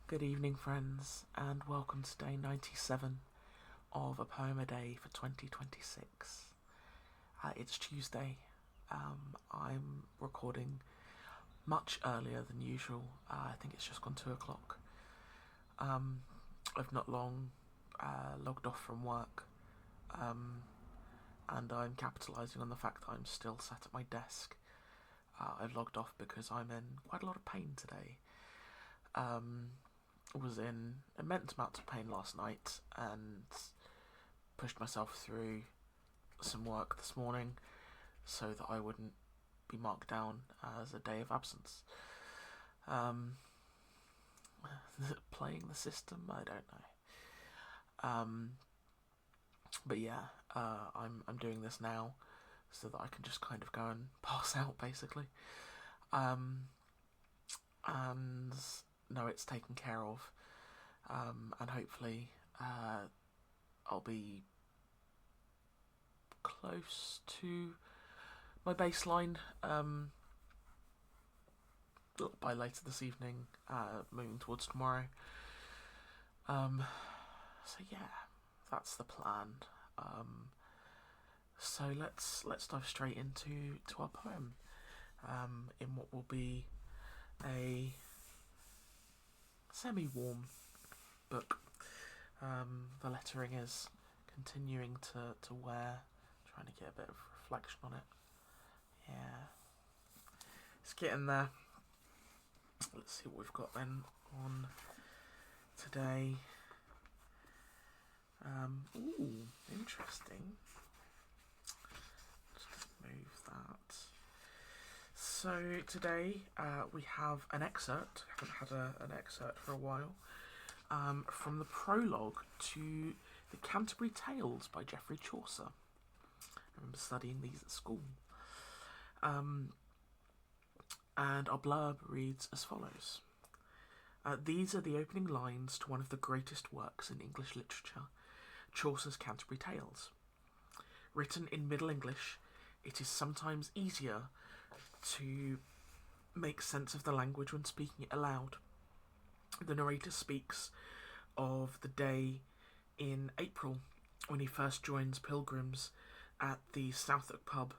Good evening, friends, and welcome to day 97 of A Poem a Day for 2026. It's Tuesday. I'm recording much earlier than usual. I think it's just gone 2 o'clock. I've not long logged off from work, and I'm capitalising on the fact that I'm still sat at my desk. I've logged off because I'm in quite a lot of pain today. Was in immense amounts of pain last night and pushed myself through some work this morning so that I wouldn't be marked down as a day of absence. Playing the system, I don't know. But yeah, I'm doing this now so that I can just kind of go and pass out, basically. And know it's taken care of, and hopefully I'll be close to my baseline by later this evening, moving towards tomorrow. So yeah, that's the plan. So let's dive straight into our poem, in what will be a semi-warm book. The lettering is continuing to wear, trying to get a bit of reflection on it. Yeah, it's getting there. Let's see what we've got then on today. Ooh, interesting. Just move that. So today we have an excerpt. I haven't had an excerpt for a while. From the Prologue to the Canterbury Tales by Geoffrey Chaucer. I remember studying these at school. And our blurb reads as follows. These are the opening lines to one of the greatest works in English literature, Chaucer's Canterbury Tales. Written in Middle English, it is sometimes easier to make sense of the language when speaking it aloud. The narrator speaks of the day in April when he first joins pilgrims at the Southwark pub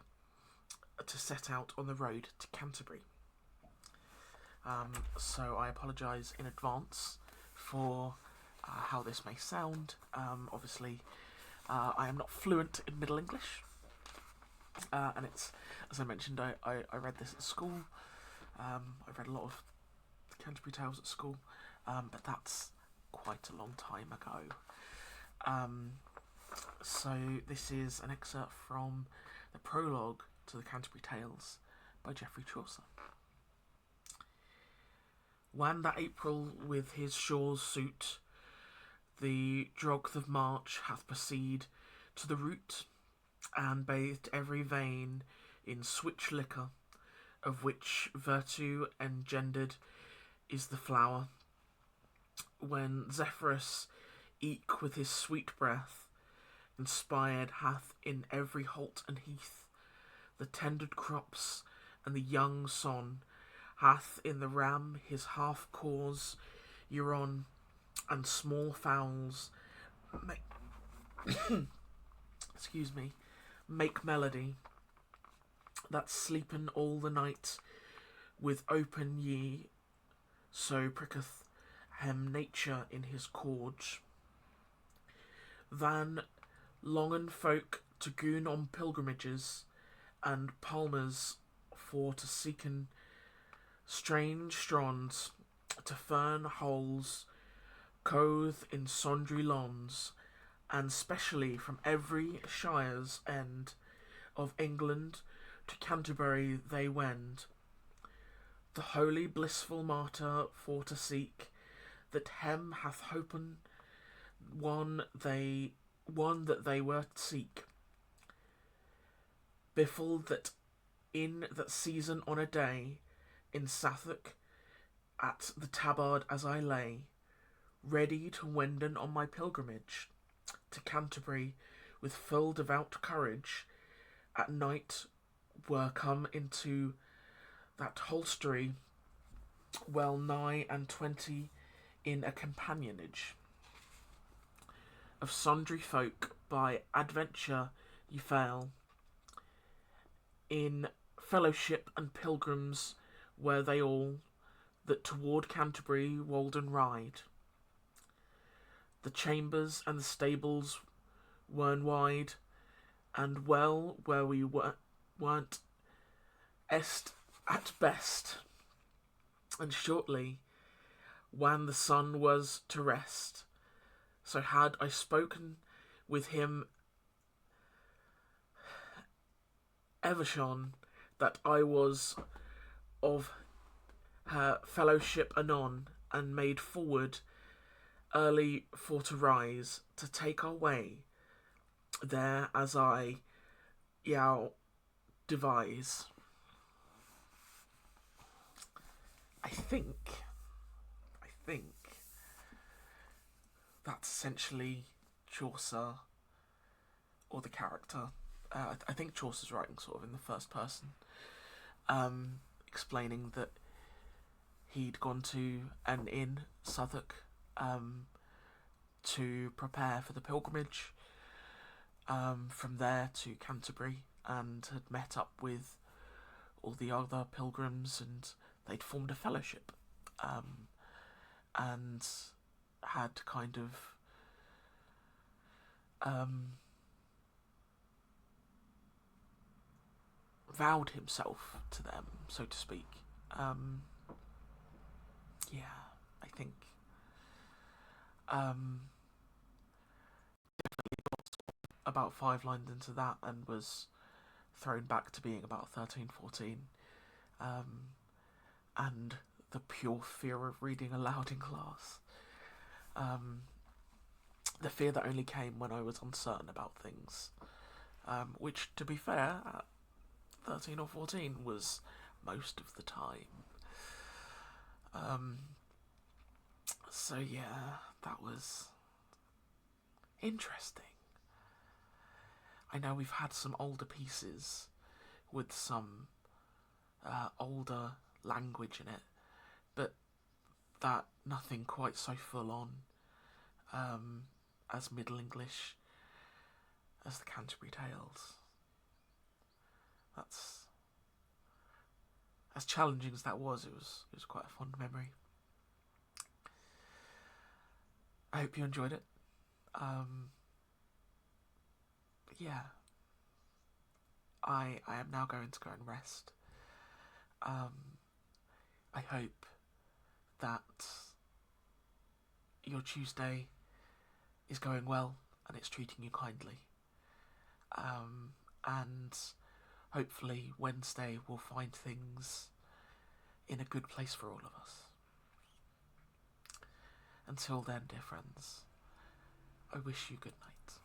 to set out on the road to Canterbury. So I apologise in advance for how this may sound. Obviously, I am not fluent in Middle English. And it's, as I mentioned, I read this at school. I read a lot of Canterbury Tales at school, but that's quite a long time ago. So this is an excerpt from the Prologue to the Canterbury Tales by Geoffrey Chaucer. When that April with his shawl's suit, the drouth of March hath proceed to the root, and bathed every vein in switch liquor, of which virtue engendered is the flower. When Zephyrus, eke with his sweet breath, inspired hath in every holt and heath the tendered crops, and the young son hath in the ram his half cause, Euron, and small fowls excuse me, make melody, that sleepen all the night with open ye, so pricketh hem nature in his corge. Than longen folk to goon on pilgrimages, and palmers for to seeken strange stronds, to fern holes, cothe in sundry lawns, and specially from every shire's end of England to Canterbury they wend, the holy blissful martyr for to seek, that hem hath hopen one that they were seek. Befall that in that season on a day, in Southwark at the tabard as I lay, ready to wenden on my pilgrimage to Canterbury with full devout courage, at night were come into that hostelry well nigh and 20 in a companionage of sundry folk by adventure ye fail, in fellowship and pilgrims were they all, that toward Canterbury Walden ride. The chambers and the stables weren wide, and well where we weren't est at best, and shortly, when the sun was to rest, so had I spoken with him Evershon, that I was of her fellowship anon, and made forward early for to rise, to take our way there as I yow devise. I think that's essentially Chaucer, or the character. I think Chaucer's writing sort of in the first person, explaining that he'd gone to an inn, Southwark, to prepare for the pilgrimage, from there to Canterbury, and had met up with all the other pilgrims, and they'd formed a fellowship, and had kind of vowed himself to them, so to speak. Yeah, I think about 5 lines into that and was thrown back to being about 13, 14, and the pure fear of reading aloud in class. The fear that only came when I was uncertain about things, which, to be fair, at 13 or 14 was most of the time. So yeah, that was interesting. I know we've had some older pieces with some older language in it, but that nothing quite so full on as Middle English as the Canterbury Tales. That's, as challenging as that was, it was quite a fond memory. I hope you enjoyed it. Yeah, I am now going to go and rest. I hope that your Tuesday is going well and it's treating you kindly. And hopefully Wednesday will find things in a good place for all of us. Until then, dear friends, I wish you good night.